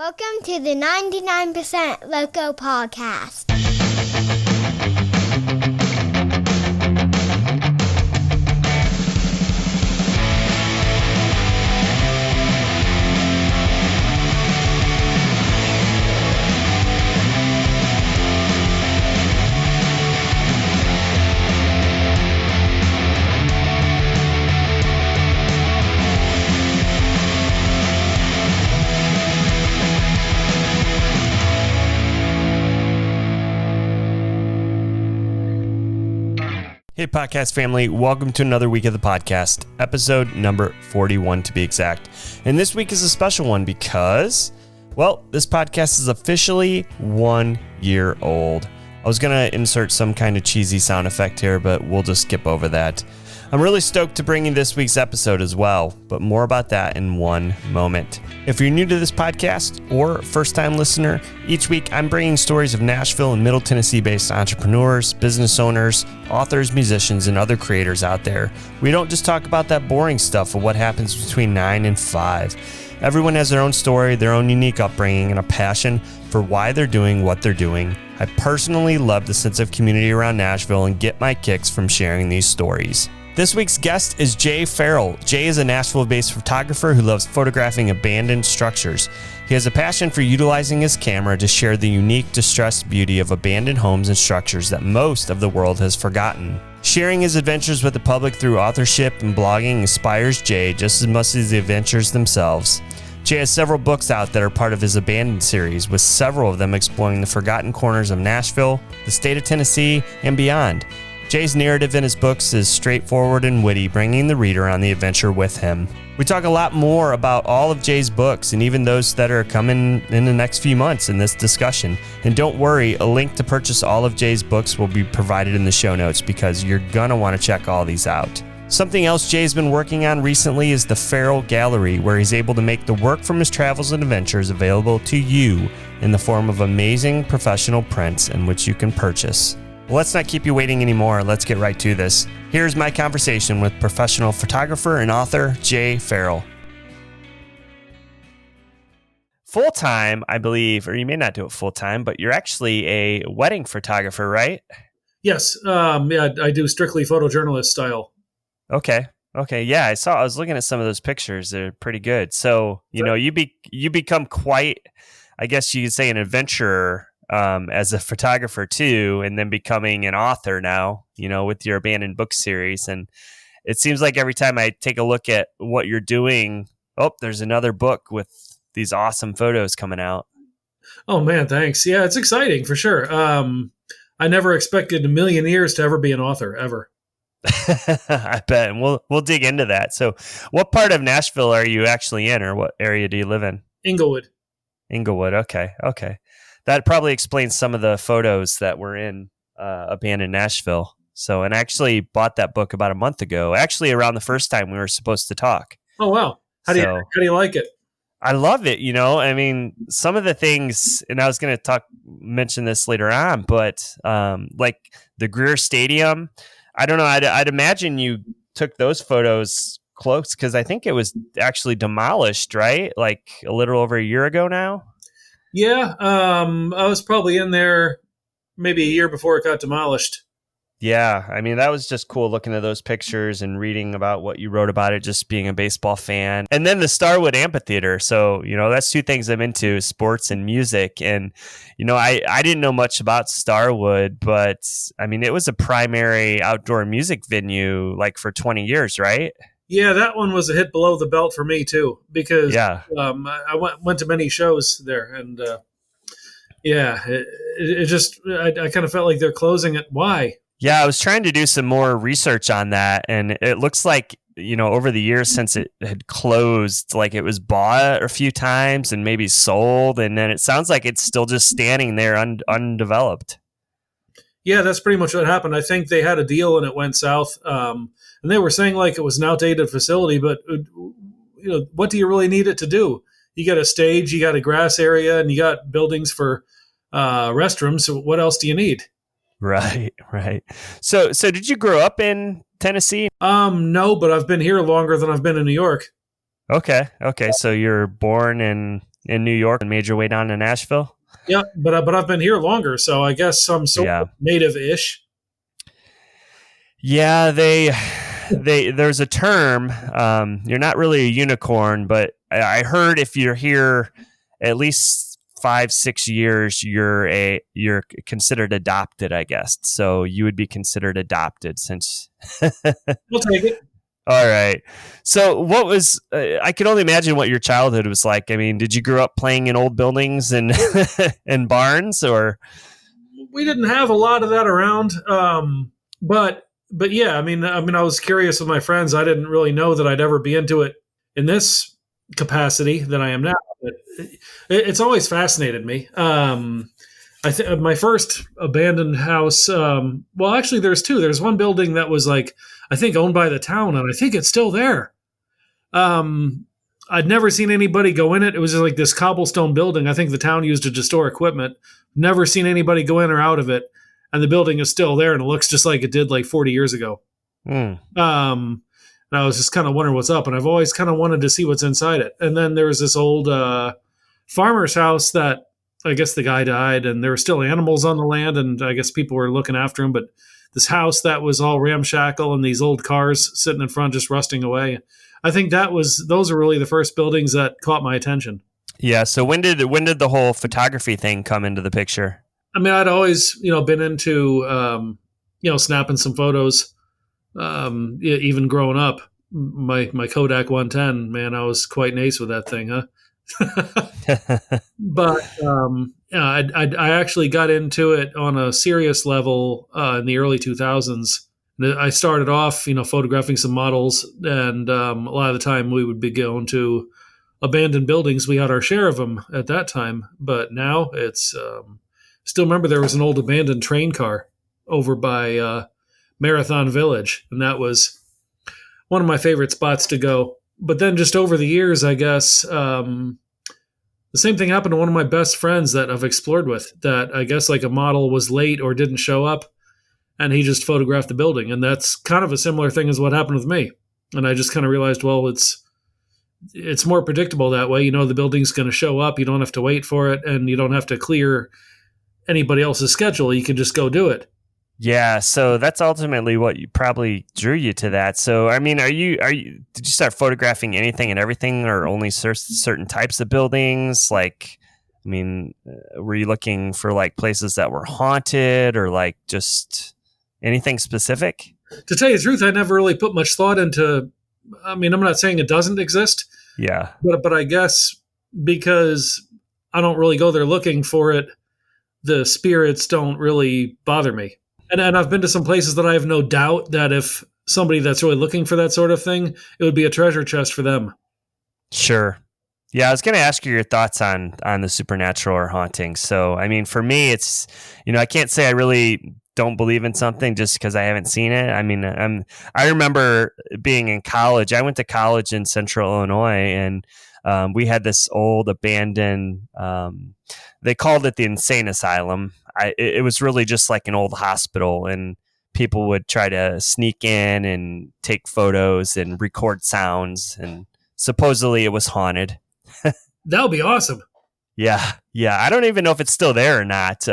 Welcome to the 99% Local podcast. Hey, podcast family, welcome to another week of the podcast, episode number 41 to be exact. And this week is a special one because, well, this podcast is officially 1 year old. I was going to insert some kind of cheesy sound effect here, but we'll just skip over that. I'm really stoked to bring you this week's episode as well, but more about that in one moment. If you're new to this podcast or first-time listener, each week I'm bringing stories of Nashville and Middle Tennessee-based entrepreneurs, business owners, authors, musicians, and other creators out there. We don't just talk about that boring stuff of what happens between 9 and 5. Everyone has their own story, their own unique upbringing, and a passion for why they're doing what they're doing. I personally love the sense of community around Nashville and get my kicks from sharing these stories. This week's guest is Farrell. Jay is a Nashville-based photographer who loves photographing abandoned structures. He has a passion for utilizing his camera to share the unique, distressed beauty of abandoned homes and structures that most of the world has forgotten. Sharing his adventures with the public through authorship and blogging inspires Jay just as much as the adventures themselves. Jay has several books out that are part of his Abandoned series, with several of them exploring the forgotten corners of Nashville, the state of Tennessee, and beyond. Jay's narrative in his books is straightforward and witty, bringing the reader on the adventure with him. We talk a lot more about all of Jay's books and even those that are coming in the next few months in this discussion. And don't worry, a link to purchase all of Jay's books will be provided in the show notes because you're gonna want to check all these out. Something else Jay's been working on recently is the Farrell Gallery, where he's able to make the work from his travels and adventures available to you in the form of amazing professional prints in which you can purchase. Well, let's not keep you waiting anymore. Let's get right to this. Here's my conversation with professional photographer and author Jay Farrell. Full-time, I believe, or you may not do it full-time, but you're actually a wedding photographer, right? Yes. I do strictly photojournalist style. Okay. Yeah, I was looking at some of those pictures. They're pretty good. So, you become quite, I guess you could say, an adventurer as a photographer too, and then becoming an author now, with your Abandoned book series. And it seems like every time I take a look at what you're doing, there's another book with these awesome photos coming out. Oh man, thanks. Yeah, it's exciting for sure. I never expected in a million years to ever be an author, ever. I bet. And we'll dig into that. So what part of Nashville are you actually in, or what area do you live in? Inglewood. Okay. That probably explains some of the photos that were in Abandoned Nashville. So, and I actually bought that book about a month ago, actually around the first time we were supposed to talk. Oh, wow. How do you like it? I love it. I mean, some of the things, and I was going to mention this later on, but like the Greer Stadium, I don't know. I'd imagine you took those photos close because I think it was actually demolished, right? Like a little over a year ago now. Yeah, I was probably in there maybe a year before it got demolished. Yeah, I mean, that was just cool looking at those pictures and reading about what you wrote about it, just being a baseball fan. And then the Starwood Amphitheater. So, that's two things I'm into, sports and music. And, I didn't know much about Starwood, but I mean, it was a primary outdoor music venue like for 20 years, right? Yeah, that one was a hit below the belt for me too, because I went to many shows there, and it just I kind of felt like they're closing it. Why? Yeah, I was trying to do some more research on that, and it looks like over the years since it had closed, like it was bought a few times and maybe sold, and then it sounds like it's still just standing there undeveloped. Yeah, that's pretty much what happened. I think they had a deal and it went south. And they were saying like it was an outdated facility, but what do you really need it to do? You got a stage, you got a grass area, and you got buildings for restrooms. So what else do you need? Right. So did you grow up in Tennessee? No, but I've been here longer than I've been in New York. Okay. So you're born in in New York and made your way down to Nashville? Yeah, but I've been here longer, so I guess some sort Yeah. of native-ish. Yeah, there's a term. You're not really a unicorn, but I heard if you're here at least 5-6 years, you're considered adopted, I guess. So you would be considered adopted since. We'll take it. All right. So what was, I can only imagine what your childhood was like. I mean, did you grow up playing in old buildings and and barns, or? We didn't have a lot of that around, but yeah, I was curious with my friends. I didn't really know that I'd ever be into it in this capacity that I am now. But it's always fascinated me. I think my first abandoned house. Well, actually, there's two. There's one building that was like I think owned by the town, and I think it's still there. I'd never seen anybody go in it. It was just like this cobblestone building. I think the town used it to store equipment. Never seen anybody go in or out of it, and the building is still there, and it looks just like it did like 40 years ago. And I was just kind of wondering what's up, and I've always kind of wanted to see what's inside it. And then there was this old farmer's house that I guess the guy died, and there were still animals on the land, and I guess people were looking after him. But this house that was all ramshackle and these old cars sitting in front just rusting away. I think those are really the first buildings that caught my attention. Yeah. So when did the whole photography thing come into the picture? I mean, I'd always, been into, snapping some photos. Even growing up, my Kodak 110, man, I was quite nice with that thing, huh? But I actually got into it on a serious level in the early 2000s. I started off, photographing some models, and a lot of the time we would be going to abandoned buildings. We had our share of them at that time, but now it's still remember there was an old abandoned train car over by Marathon Village, and that was one of my favorite spots to go. But then just over the years, I guess the same thing happened to one of my best friends that I've explored with, that I guess like a model was late or didn't show up, and he just photographed the building. And that's kind of a similar thing as what happened with me. And I just kind of realized, well, it's more predictable that way. The building's going to show up. You don't have to wait for it, and you don't have to clear anybody else's schedule. You can just go do it. Yeah, so that's ultimately what probably drew you to that. So, I mean, did you start photographing anything and everything, or only certain types of buildings? Like, I mean, were you looking for like places that were haunted, or like just anything specific? To tell you the truth, I never really put much thought into. I mean, I'm not saying it doesn't exist. Yeah, but I guess because I don't really go there looking for it, the spirits don't really bother me. And I've been to some places that I have no doubt that if somebody that's really looking for that sort of thing, it would be a treasure chest for them. Sure. Yeah, I was going to ask you your thoughts on the supernatural or haunting. So, I mean, for me, it's, I can't say I really don't believe in something just because I haven't seen it. I mean, I remember being in college. I went to college in Central Illinois, and we had this old abandoned, they called it the insane asylum. It was really just like an old hospital, and people would try to sneak in and take photos and record sounds, and supposedly it was haunted. That would be awesome. Yeah. I don't even know if it's still there or not.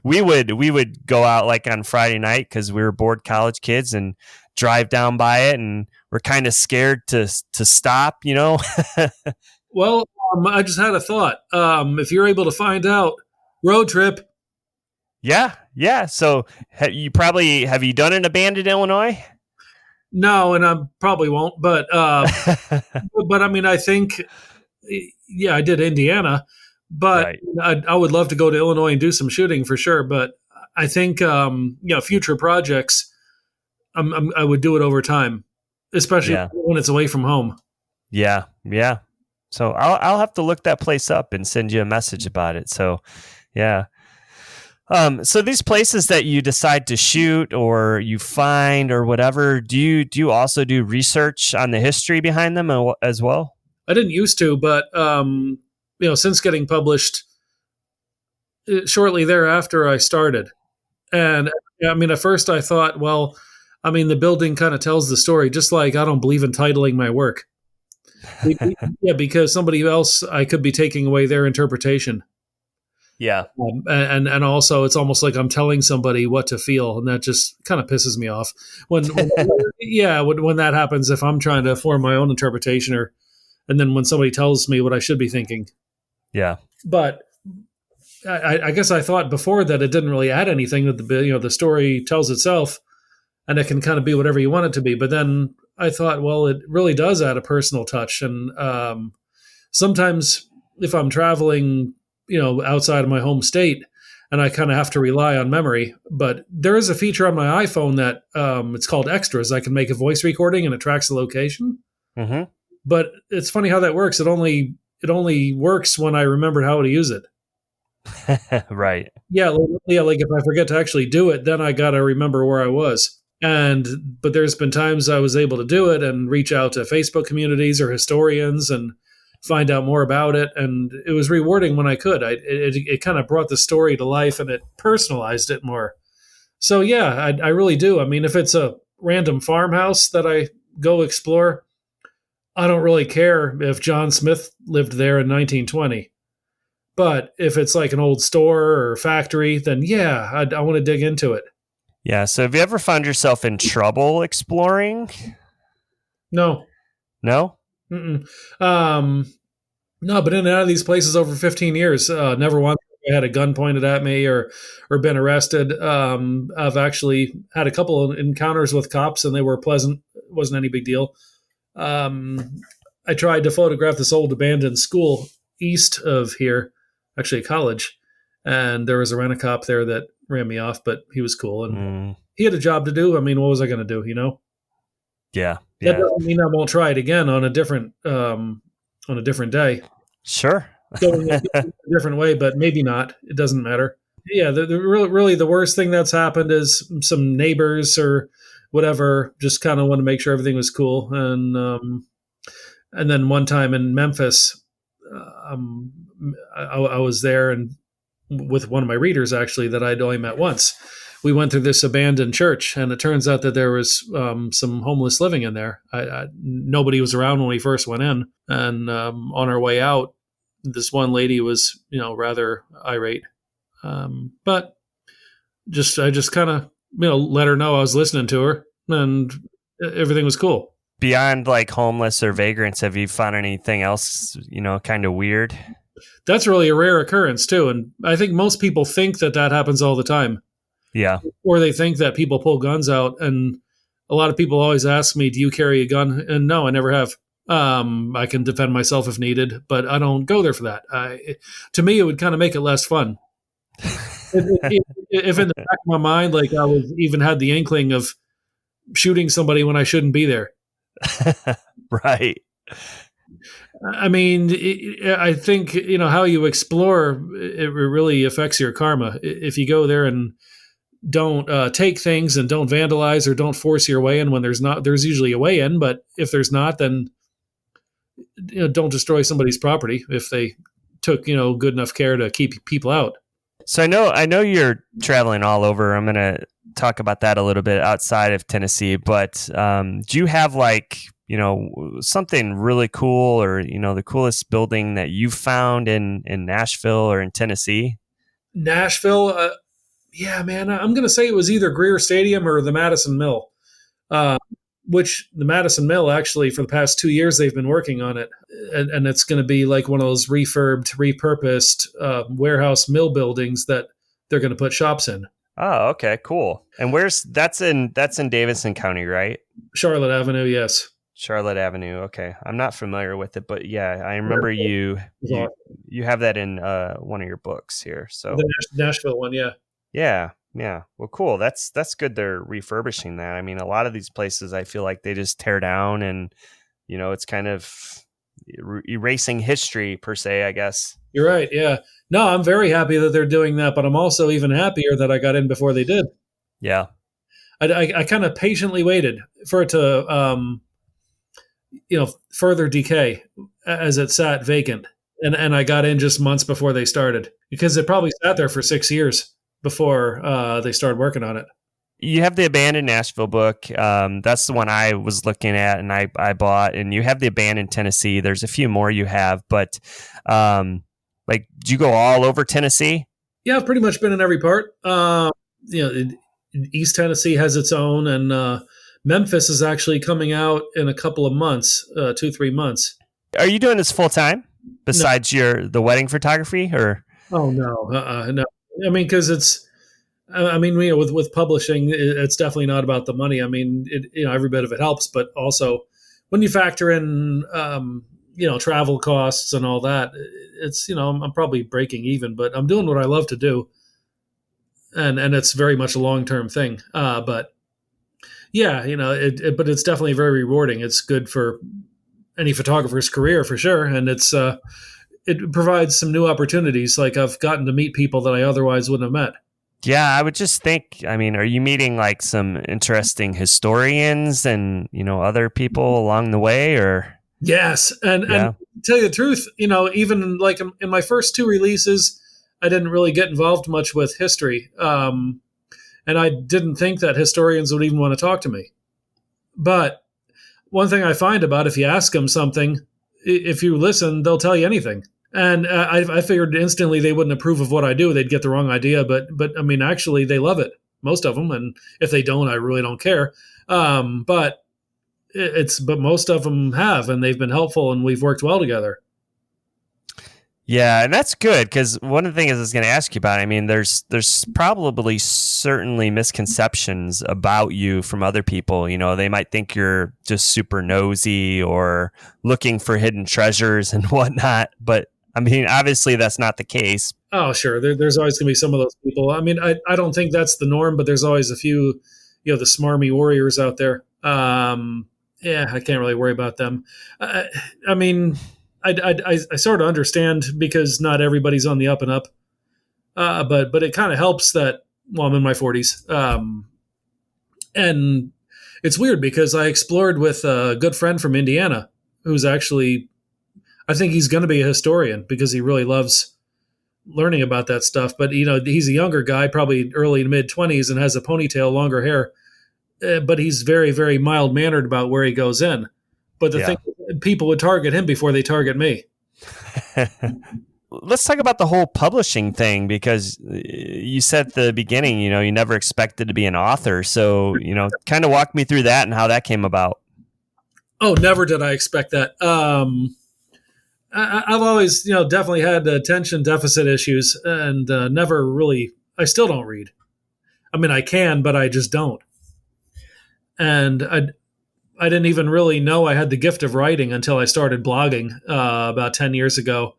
We would go out like on Friday night because we were bored college kids and drive down by it, and we're kind of scared to stop, Well, I just had a thought. If you're able to find out, road trip. Yeah. So have you done an abandoned Illinois? No, and I probably won't. But but I mean, I think, I did Indiana, but right. I would love to go to Illinois and do some shooting for sure. But I think future projects, I would do it over time, especially when it's away from home. Yeah. So I'll have to look that place up and send you a message about it. So, yeah. So these places that you decide to shoot or you find or whatever, do you also do research on the history behind them as well? I didn't used to, but since getting published, shortly thereafter I started. And I mean, at first I thought, well, I mean, the building kind of tells the story, just like I don't believe in titling my work. Yeah, because somebody else, I could be taking away their interpretation. Yeah. And also it's almost like I'm telling somebody what to feel, and that just kind of pisses me off when that happens, if I'm trying to form my own interpretation, and then when somebody tells me what I should be thinking. Yeah. But I guess I thought before that it didn't really add anything, that the story tells itself and it can kind of be whatever you want it to be. But then I thought, well, it really does add a personal touch. And sometimes if I'm traveling, outside of my home state, and I kind of have to rely on memory, but there is a feature on my iPhone that it's called Extras. I can make a voice recording and it tracks the location. Mm-hmm. But it's funny how that works. It only works when I remembered how to use it. Right. Yeah, like if I forget to actually do it, then I got to remember where I was. But there's been times I was able to do it and reach out to Facebook communities or historians and find out more about it. And it was rewarding when I could. It kind of brought the story to life and it personalized it more. So yeah, I really do. I mean, if it's a random farmhouse that I go explore, I don't really care if John Smith lived there in 1920. But if it's like an old store or factory, then yeah, I want to dig into it. Yeah. So have you ever found yourself in trouble exploring? No. No? Mm-mm. No, but in and out of these places over 15 years, never once I had a gun pointed at me or been arrested. I've actually had a couple of encounters with cops and they were pleasant. It wasn't any big deal. I tried to photograph this old abandoned school east of here, actually a college, and there was a rent-a-cop there that ran me off, but he was cool and he had a job to do. I mean, what was I going to do? Yeah. That doesn't mean I won't try it again on a different day. Sure. Going a different way, but maybe not. It doesn't matter. Yeah, really the worst thing that's happened is some neighbors or whatever just kind of want to make sure everything was cool, and then one time in Memphis, I was there and with one of my readers actually that I'd only met once. We went through this abandoned church, and it turns out that there was some homeless living in there. Nobody was around when we first went in, and on our way out, this one lady was, rather irate. But I just kind of, let her know I was listening to her, and everything was cool. Beyond like homeless or vagrants, have you found anything else, kind of weird? That's really a rare occurrence too, and I think most people think that happens all the time. Yeah. Or they think that people pull guns out, and a lot of people always ask me, do you carry a gun? And no, I never have. I can defend myself if needed, but I don't go there for that. To me, it would kind of make it less fun. If in the back of my mind, like I was even had the inkling of shooting somebody when I shouldn't be there. Right. I mean, I think, how you explore, it really affects your karma. If you go there and don't take things and don't vandalize or don't force your way in when there's usually a way in, but if there's not, then don't destroy somebody's property if they took, good enough care to keep people out. So I know you're traveling all over. I'm going to talk about that a little bit outside of Tennessee, but do you have something really cool or, the coolest building that you found in Nashville or in Tennessee? Nashville? Yeah, man, I'm going to say it was either Greer Stadium or the Madison Mill, which the Madison Mill, actually, for the past 2 years, they've been working on it. And it's going to be like one of those repurposed warehouse mill buildings that they're going to put shops in. Oh, okay, cool. And that's in Davidson County, right? Charlotte Avenue, yes. Charlotte Avenue. Okay. I'm not familiar with it, but yeah, I remember you have that in one of your books here. So the Nashville one, yeah. Yeah. Well, cool. That's good. They're refurbishing that. I mean, a lot of these places, I feel like they just tear down and, it's kind of erasing history per se, I guess. You're right. Yeah. No, I'm very happy that they're doing that, but I'm also even happier that I got in before they did. Yeah. I kind of patiently waited for it to, further decay as it sat vacant. And I got in just months before they started because it probably sat there for 6 years before they started working on it. you have the Abandoned Nashville book. That's the one I was looking at and I bought. And you have the Abandoned Tennessee. There's a few more you have, but like, do you go all over Tennessee? Yeah, I've pretty much been in every part. East Tennessee has its own, and Memphis is actually coming out in a couple of months, 2-3 months. Are you doing this full time besides the wedding photography, or? Oh no, no. I mean, because with publishing, it's definitely not about the money. I mean, every bit of it helps, but also when you factor in, travel costs and all that, it's, I'm probably breaking even, but I'm doing what I love to do. And it's very much a long-term thing. But yeah, but it's definitely very rewarding. It's good for any photographer's career for sure. And it provides some new opportunities. Like I've gotten to meet people that I otherwise wouldn't have met. Yeah, I would just think, I mean, are you meeting like some interesting historians and, other people along the way, or? Yes. And to tell you the truth, even like in my first 2 releases, I didn't really get involved much with history. And I didn't think that historians would even want to talk to me. But one thing I find about if you ask them something, if you listen, they'll tell you anything. And I figured instantly they wouldn't approve of what I do. They'd get the wrong idea. But I mean, actually, they love it, most of them. And if they don't, I really don't care. But most of them have, and they've been helpful, and we've worked well together. Yeah, and that's good, because one of the things I was going to ask you about, I mean, there's probably certainly misconceptions about you from other people. They might think you're just super nosy or looking for hidden treasures and whatnot. But I mean, obviously that's not the case. Oh, sure. There's always going to be some of those people. I mean, I don't think that's the norm, but there's always a few, the smarmy warriors out there. Yeah, I can't really worry about them. I mean, I sort of understand, because not everybody's on the up and up. But it kind of helps that, I'm in my 40s. And it's weird because I explored with a good friend from Indiana who's actually, I think he's going to be a historian because he really loves learning about that stuff. But, he's a younger guy, probably early to mid 20s, and has a ponytail, longer hair. But he's very, very mild-mannered about where he goes in. But the thing, people would target him before they target me. Let's talk about the whole publishing thing, because you said at the beginning, you never expected to be an author. So, kind of walk me through that and how that came about. Oh, never did I expect that. I've always, definitely had attention deficit issues, and never really, I still don't read. I mean, I can, but I just don't. And I didn't even really know I had the gift of writing until I started blogging about 10 years ago.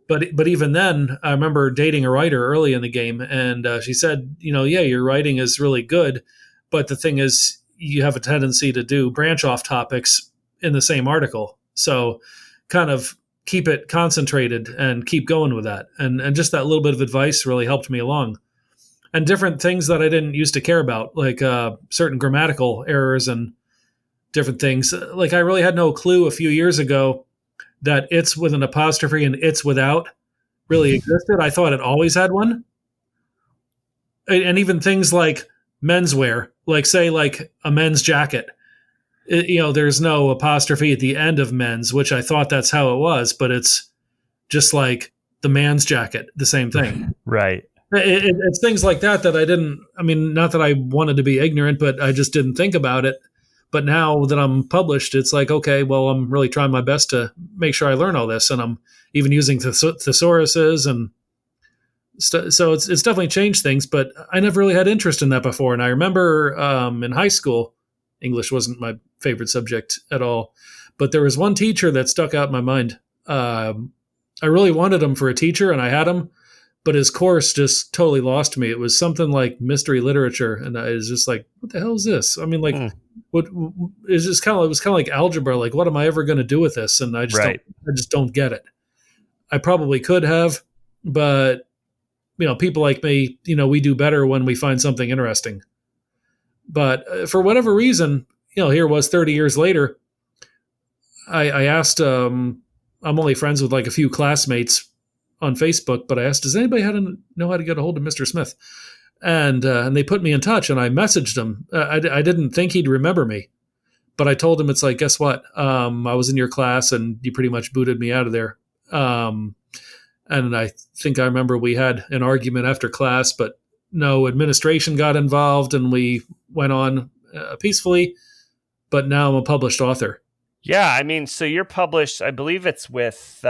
But even then, I remember dating a writer early in the game, and she said, your writing is really good, but the thing is, you have a tendency to do branch off topics in the same article. So kind of keep it concentrated and keep going with that. And just that little bit of advice really helped me along. And different things that I didn't used to care about, like certain grammatical errors and different things. Like I really had no clue a few years ago that it's with an apostrophe and it's without really existed. I thought it always had one. And even things like menswear, like say like a men's jacket, there's no apostrophe at the end of men's, which I thought that's how it was, but it's just like the man's jacket, the same thing. Right. It's things like that I didn't, I mean, not that I wanted to be ignorant, but I just didn't think about it. But now that I'm published, it's like, okay, well, I'm really trying my best to make sure I learn all this. And I'm even using thesauruses and so it's definitely changed things, but I never really had interest in that before. And I remember in high school, English wasn't my favorite subject at all, but there was one teacher that stuck out in my mind. I really wanted him for a teacher, and I had him, but his course just totally lost me. It was something like mystery literature, and I was just like, "What the hell is this?" I mean, like, what? It's just kind of, it was kind of like algebra. Like, what am I ever going to do with this? And I just don't get it. I probably could have, but people like me, we do better when we find something interesting. But for whatever reason, here it was 30 years later. I asked. I'm only friends with like a few classmates on Facebook, but I asked, does anybody know how to get a hold of Mr. Smith? and they put me in touch, and I messaged him. I didn't think he'd remember me, but I told him, it's like, guess what? I was in your class, and you pretty much booted me out of there. And I think I remember we had an argument after class, but no, administration got involved, and we went on peacefully. But now I'm a published author. Yeah, I mean, so you're published, I believe it's with,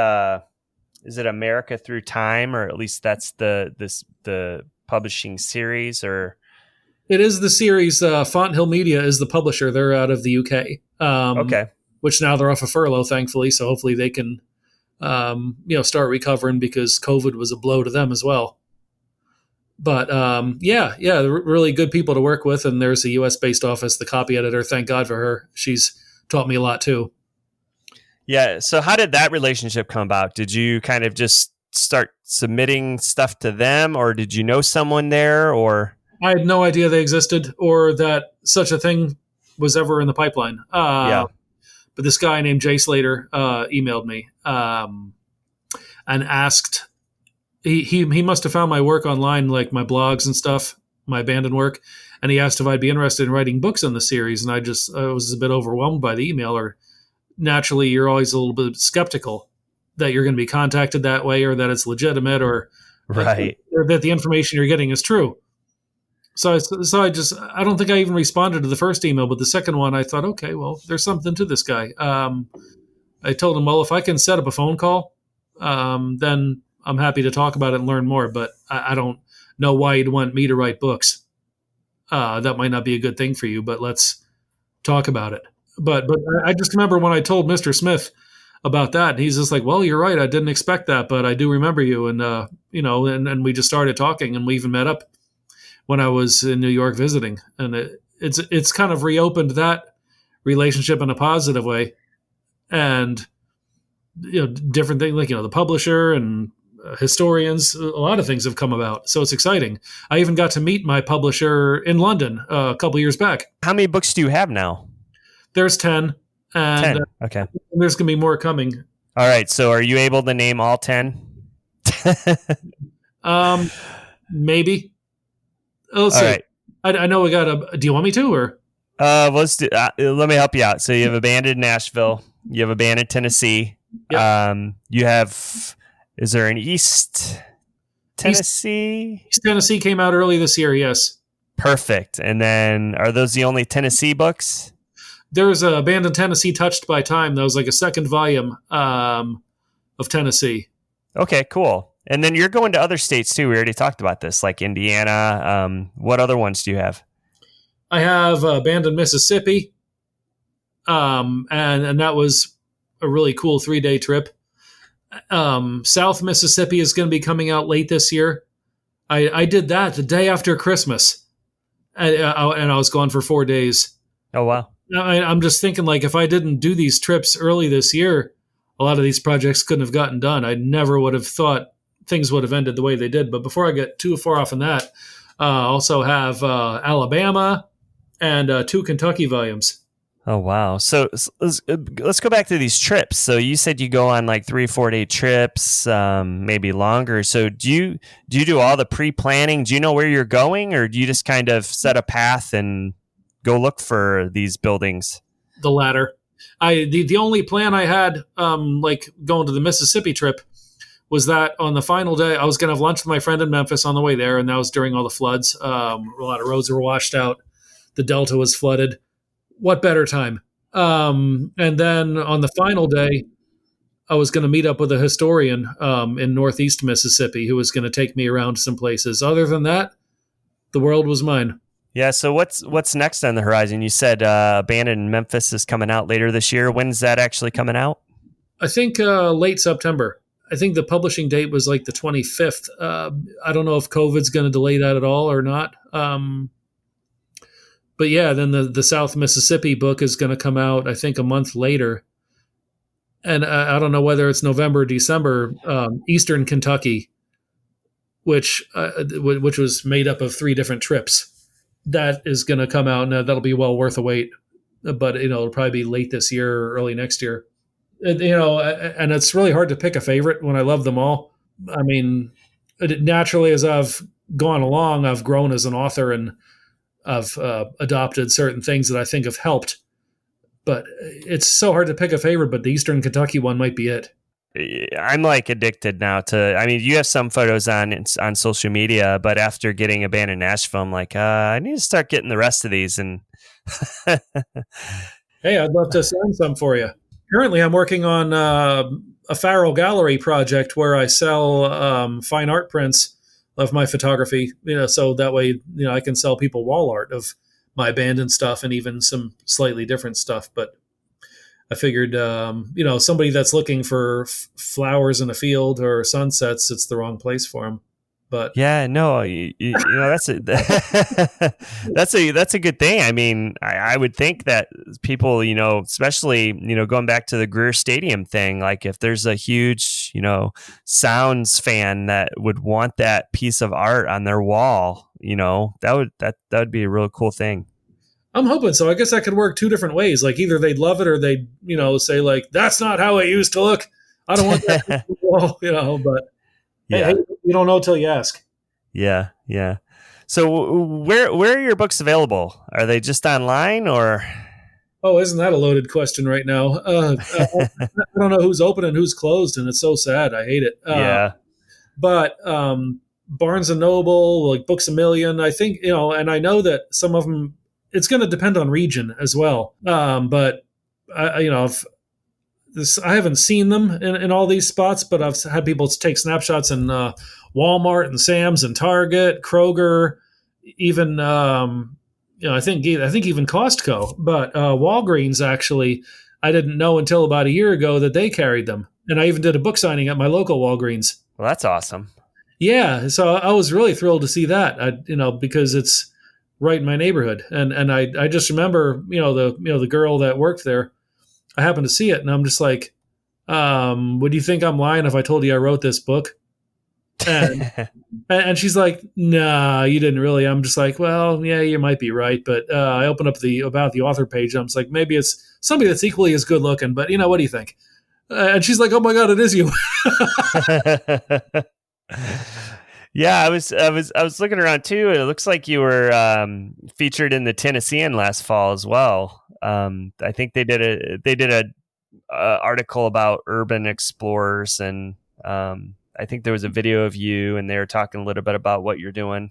is it America Through Time, or at least that's the publishing series, or? It is the series. Fonthill Media is the publisher. They're out of the UK. Okay. Which now they're off of furlough, thankfully. So hopefully they can, start recovering, because COVID was a blow to them as well. But really good people to work with. And there's a US based office, the copy editor. Thank God for her. She's taught me a lot too. Yeah. So how did that relationship come about? Did you kind of just start submitting stuff to them, or did you know someone there, or? I had no idea they existed, or that such a thing was ever in the pipeline. But this guy named Jay Slater emailed me and asked. He must have found my work online, like my blogs and stuff, my abandoned work, and he asked if I'd be interested in writing books in the series. And I was a bit overwhelmed by the email. Or naturally, you're always a little bit skeptical that you're going to be contacted that way, or that it's legitimate, or right, or that the information you're getting is true. So I don't think I even responded to the first email, but the second one, I thought, okay, well, there's something to this guy. I told him, well, if I can set up a phone call, then I'm happy to talk about it and learn more, but I don't know why you'd want me to write books. That might not be a good thing for you, but let's talk about it. But I just remember when I told Mr. Smith about that, and he's just like, well, you're right. I didn't expect that, but I do remember you. And, and we just started talking, and we even met up when I was in New York visiting. And it's kind of reopened that relationship in a positive way. And, different things like, the publisher and historians, a lot of things have come about. So it's exciting. I even got to meet my publisher in London a couple years back. How many books do you have now? There's 10. And 10. Okay. There's going to be more coming. All right. So are you able to name all 10? Maybe. Let's all see. Right. I know we got do you want me to, or? Let's do, let me help you out. So you have Abandoned Nashville. You have Abandoned Tennessee. Yep. You have, is there an East Tennessee? East Tennessee came out early this year, yes. Perfect. And then are those the only Tennessee books? There's Abandoned Tennessee Touched by Time. That was like a second volume of Tennessee. Okay, cool. And then you're going to other states too. We already talked about this, like Indiana. What other ones do you have? I have Abandoned Mississippi. And that was a really cool 3-day trip. South Mississippi is going to be coming out late this year. I did that the day after Christmas, and I was gone for 4 days. Oh, wow. I'm just thinking, like, if I didn't do these trips early this year, a lot of these projects couldn't have gotten done. I never would have thought things would have ended the way they did. But before I get too far off on that, I also have Alabama and 2 Kentucky volumes. Oh, wow. So let's go back to these trips. So you said you go on like 3-4 day trips, maybe longer. So do you do all the pre-planning? Do you know where you're going, or do you just kind of set a path and go look for these buildings? The latter. The only plan I had, like going to the Mississippi trip, was that on the final day, I was going to have lunch with my friend in Memphis on the way there. And that was during all the floods. A lot of roads were washed out. The Delta was flooded. What better time? And then on the final day, I was going to meet up with a historian in Northeast Mississippi who was going to take me around some places. Other than that, the world was mine. Yeah. So what's next on the horizon? You said Abandoned Memphis is coming out later this year. When's that actually coming out? I think late September. I think the publishing date was like the 25th. I don't know if COVID's going to delay that at all or not. But yeah, then the South Mississippi book is going to come out, I think, a month later. And I don't know whether it's November or December. Eastern Kentucky, which was made up of 3 different trips. That is going to come out, and that'll be well worth a wait. But it'll probably be late this year or early next year. And it's really hard to pick a favorite when I love them all. I mean, naturally, as I've gone along, I've grown as an author and I've adopted certain things that I think have helped. But it's so hard to pick a favorite, but the Eastern Kentucky one might be it. I'm like addicted now to, I mean, you have some photos on social media, but after getting Abandoned Nashville, I'm like, I need to start getting the rest of these. And Hey, I'd love to sign some for you. Currently, I'm working on a Farrell gallery project where I sell fine art prints of my photography, so that way, I can sell people wall art of my abandoned stuff and even some slightly different stuff. But I figured, somebody that's looking for flowers in a field or sunsets, it's the wrong place for them. But yeah, no, that's a that's a good thing. I mean, I would think that people, especially, going back to the Greer Stadium thing, like if there's a huge, Sounds fan that would want that piece of art on their wall, that would be a real cool thing. I'm hoping so. I guess that could work two different ways. Like either they'd love it or they'd, say like, that's not how it used to look. I don't want that wall, but yeah. Hey, you don't know till you ask. Yeah. Yeah. So where are your books available? Are they just online or? Oh, isn't that a loaded question right now? I don't know who's open and who's closed, and it's so sad. I hate it. Yeah. But Barnes and Noble, like Books A Million, I think, and I know that some of them, it's going to depend on region as well. But I haven't seen them in all these spots, but I've had people take snapshots in Walmart and Sam's and Target, Kroger, even I think even Costco. But Walgreens, actually, I didn't know until about a year ago that they carried them, and I even did a book signing at my local Walgreens. Well, that's awesome. Yeah, so I was really thrilled to see that. Because it's right in my neighborhood, and I just remember the girl that worked there. I happened to see it, and I'm just like, would you think I'm lying if I told you I wrote this book? And she's like, nah, you didn't really. I'm just like, well, yeah, you might be right. But I open up the About the Author page, and I'm just like, maybe it's somebody that's equally as good looking, but what do you think? And she's like, oh my God, it is you. Yeah, I was looking around too, and it looks like you were featured in the Tennessean last fall as well. I think they did a article about urban explorers, and I think there was a video of you, and they were talking a little bit about what you're doing.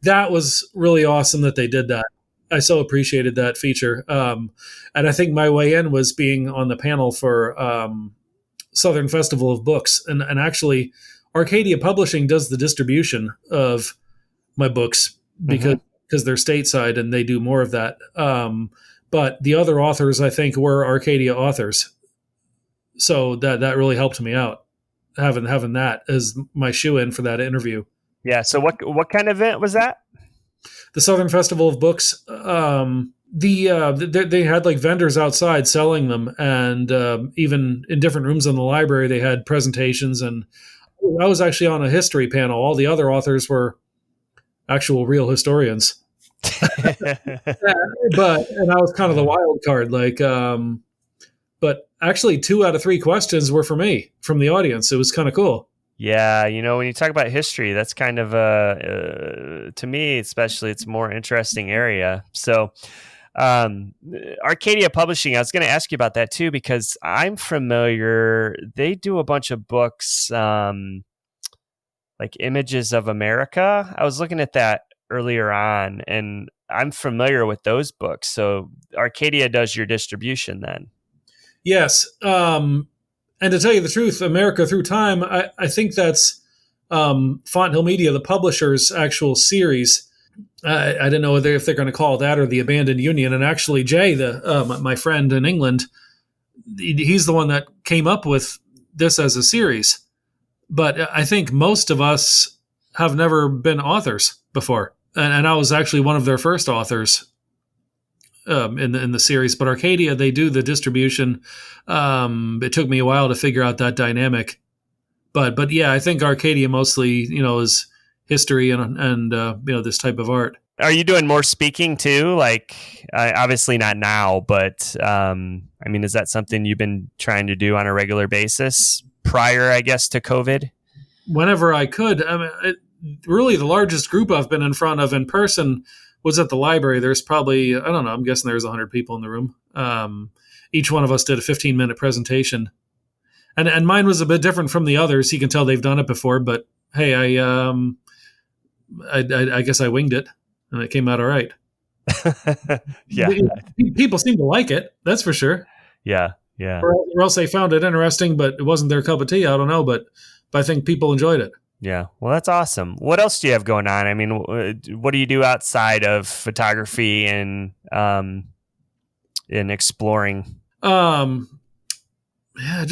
That was really awesome that they did that. I so appreciated that feature. And I think my way in was being on the panel for Southern Festival of Books, and actually Arcadia Publishing does the distribution of my books because they're stateside and they do more of that. But the other authors, I think, were Arcadia authors. So that really helped me out, having that as my shoe-in for that interview. Yeah. So what kind of event was that? The Southern Festival of Books. They had like vendors outside selling them, and even in different rooms in the library, they had presentations. And I was actually on a history panel. All the other authors were actual real historians. And I was kind of the wild card, but actually 2 out of 3 questions were for me from the audience. It was kind of cool. Yeah. When you talk about history, that's kind of to me, especially, it's a more interesting area. So Arcadia Publishing, I was going to ask you about that too, because I'm familiar. They do a bunch of books, like Images of America. I was looking at that earlier on, and I'm familiar with those books. So Arcadia does your distribution then? Yes. And to tell you the truth, America Through Time, I think that's Fonthill Media, the publisher's actual series. I didn't know if they're going to call it that or the Abandoned Union. And actually, Jay, my friend in England, he's the one that came up with this as a series. But I think most of us have never been authors before. And I was actually one of their first authors in the series. But Arcadia, they do the distribution. It took me a while to figure out that dynamic. But yeah, I think Arcadia mostly, is history and this type of art. Are you doing more speaking too? Like, obviously not now, but is that something you've been trying to do on a regular basis prior, I guess, to COVID? Whenever I could. really the largest group I've been in front of in person was at the library. There's probably, I don't know, I'm guessing there's 100 people in the room. Each one of us did a 15-minute presentation. And mine was a bit different from the others. You can tell they've done it before, but hey, I guess I winged it, and it came out all right. Yeah. People seem to like it. That's for sure. Yeah. Yeah. Or else they found it interesting, but it wasn't their cup of tea. I don't know, but I think people enjoyed it. Yeah. Well, that's awesome. What else do you have going on? I mean, what do you do outside of photography and in exploring? Yeah, I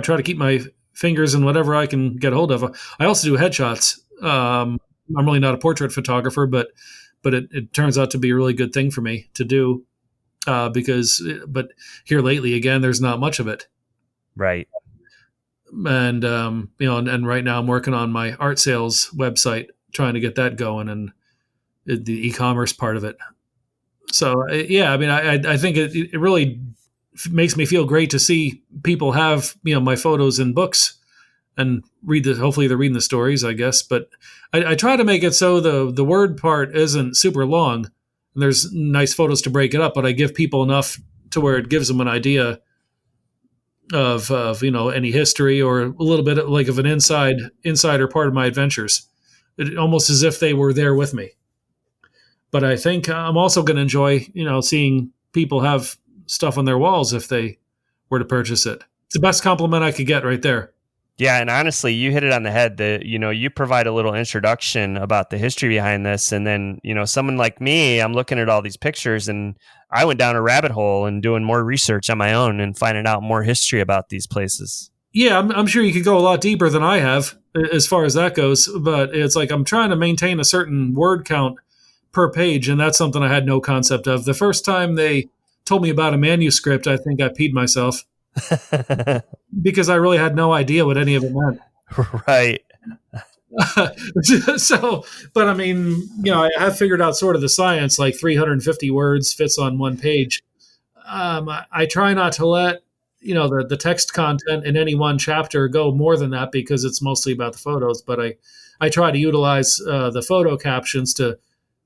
try to keep my fingers in whatever I can get hold of. I also do headshots. I'm really not a portrait photographer, but it turns out to be a really good thing for me to do. But here lately, again, there's not much of it. Right. And, and right now I'm working on my art sales website, trying to get that going, and the e-commerce part of it. So, yeah, I mean, I think it really makes me feel great to see people have, my photos in books and hopefully they're reading the stories, I guess. But I try to make it so the word part isn't super long and there's nice photos to break it up, but I give people enough to where it gives them an idea of any history or a little bit like of an insider part of my adventures, almost as if they were there with me. But I think I'm also going to enjoy, seeing people have stuff on their walls if they were to purchase it. It's the best compliment I could get right there. Yeah, and honestly, you hit it on the head that, you provide a little introduction about the history behind this. And then, someone like me, I'm looking at all these pictures and I went down a rabbit hole and doing more research on my own and finding out more history about these places. Yeah, I'm sure you could go a lot deeper than I have as far as that goes. But it's like I'm trying to maintain a certain word count per page. And that's something I had no concept of. The first time they told me about a manuscript, I think I peed myself. Because I really had no idea what any of it meant. Right. So, but I mean, I have figured out sort of the science, like 350 words fits on one page. I try not to let, the text content in any one chapter go more than that because it's mostly about the photos. But I try to utilize the photo captions to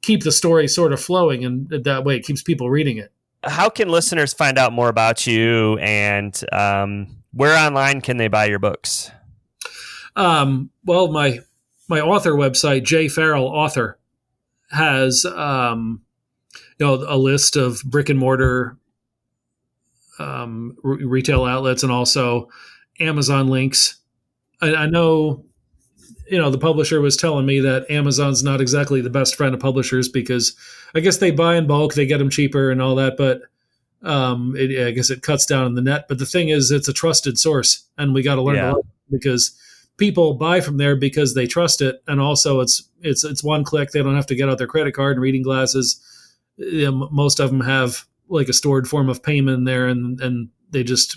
keep the story sort of flowing, and that way it keeps people reading it. How can listeners find out more about you, and where online can they buy your books? Well, my author website, J. Farrell Author, has a list of brick and mortar retail outlets and also Amazon links. I know, the publisher was telling me that Amazon's not exactly the best friend of publishers because I guess they buy in bulk, they get them cheaper and all that, but I guess it cuts down on the net. But the thing is, it's a trusted source, and we got to learn to love it because people buy from there because they trust it, and also it's one click. They don't have to get out their credit card and reading glasses. Most of them have like a stored form of payment in there, and they just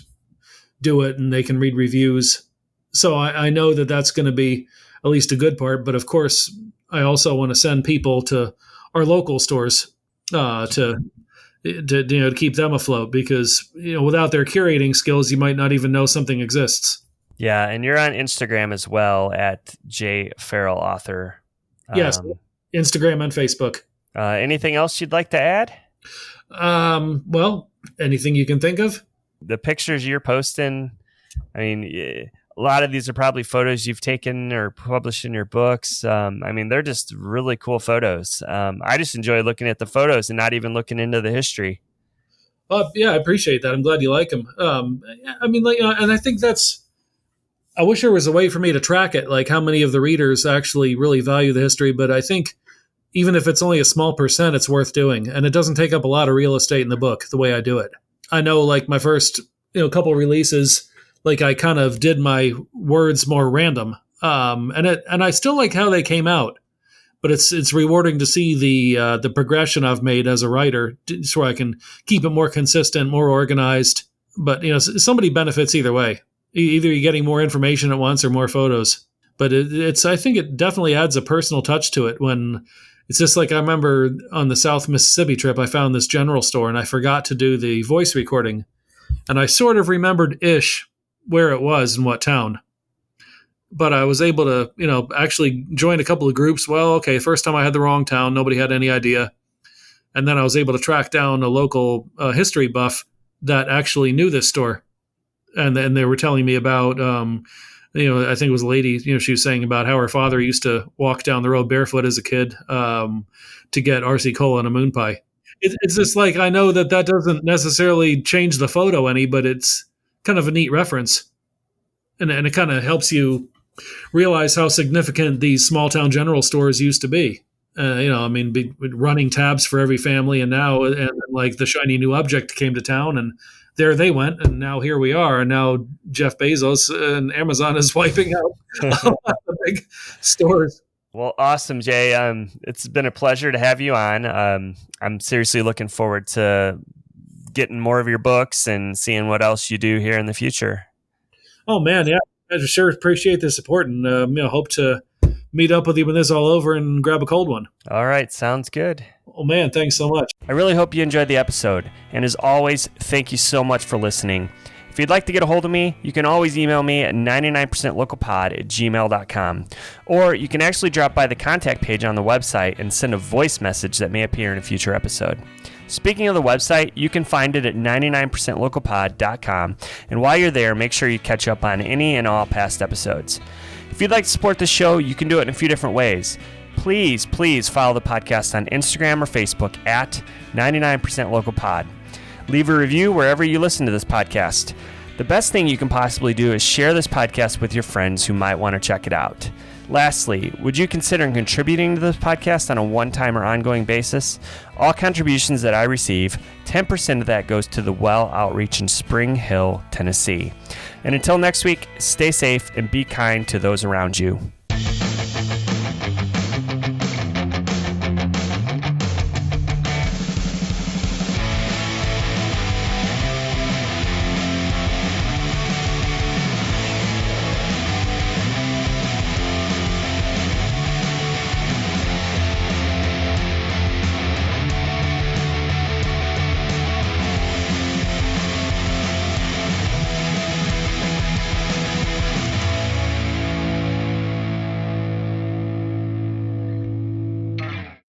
do it, and they can read reviews. So I know that that's going to be at least a good part. But of course, I also want to send people to our local stores to keep them afloat because, without their curating skills, you might not even know something exists. Yeah. And you're on Instagram as well at J. Farrell Author. Yes. Instagram and Facebook. Anything else you'd like to add? Well, anything you can think of. The pictures you're posting, I mean, a lot of these are probably photos you've taken or published in your books. I mean, they're just really cool photos. I just enjoy looking at the photos and not even looking into the history. Yeah, I appreciate that. I'm glad you like them. I mean, and I think I wish there was a way for me to track it, like how many of the readers actually really value the history. But I think even if it's only a small percent, it's worth doing. And it doesn't take up a lot of real estate in the book the way I do it. I know like my first, couple releases, like I kind of did my words more random. And I still like how they came out, but it's rewarding to see the progression I've made as a writer so I can keep it more consistent, more organized. But, somebody benefits either way. Either you're getting more information at once or more photos. But I think it definitely adds a personal touch to it when it's just like I remember on the South Mississippi trip, I found this general store and I forgot to do the voice recording. And I sort of remembered-ish where it was and what town. but I was able to, actually join a couple of groups. Well, okay, first time I had the wrong town. Nobody had any idea. And then I was able to track down a local history buff that actually knew this store. And then they were telling me about, I think it was a lady, she was saying about how her father used to walk down the road barefoot as a kid to get RC Cola and a moon pie. It's just like, I know that doesn't necessarily change the photo any, but it's kind of a neat reference. And it kind of helps you realize how significant these small town general stores used to be. Running tabs for every family, and now, and like the shiny new object came to town, and there they went, and now here we are. And now Jeff Bezos and Amazon is wiping out the big stores. Well, awesome, Jay. It's been a pleasure to have you on. I'm seriously looking forward to getting more of your books and seeing what else you do here in the future. Oh man, yeah, I sure appreciate the support, and hope to meet up with you when this is all over and grab a cold one. All right, sounds good. Oh man, thanks so much. I really hope you enjoyed the episode. And as always, thank you so much for listening. If you'd like to get a hold of me, you can always email me at 99percentlocalpod@gmail.com. Or you can actually drop by the contact page on the website and send a voice message that may appear in a future episode. Speaking of the website, you can find it at 99percentlocalpod.com. And while you're there, make sure you catch up on any and all past episodes. If you'd like to support the show, you can do it in a few different ways. Please follow the podcast on Instagram or Facebook at 99percentlocalpod. Leave a review wherever you listen to this podcast. The best thing you can possibly do is share this podcast with your friends who might want to check it out. Lastly, would you consider contributing to this podcast on a one-time or ongoing basis? All contributions that I receive, 10% of that goes to the Well Outreach in Spring Hill, Tennessee. And until next week, stay safe and be kind to those around you.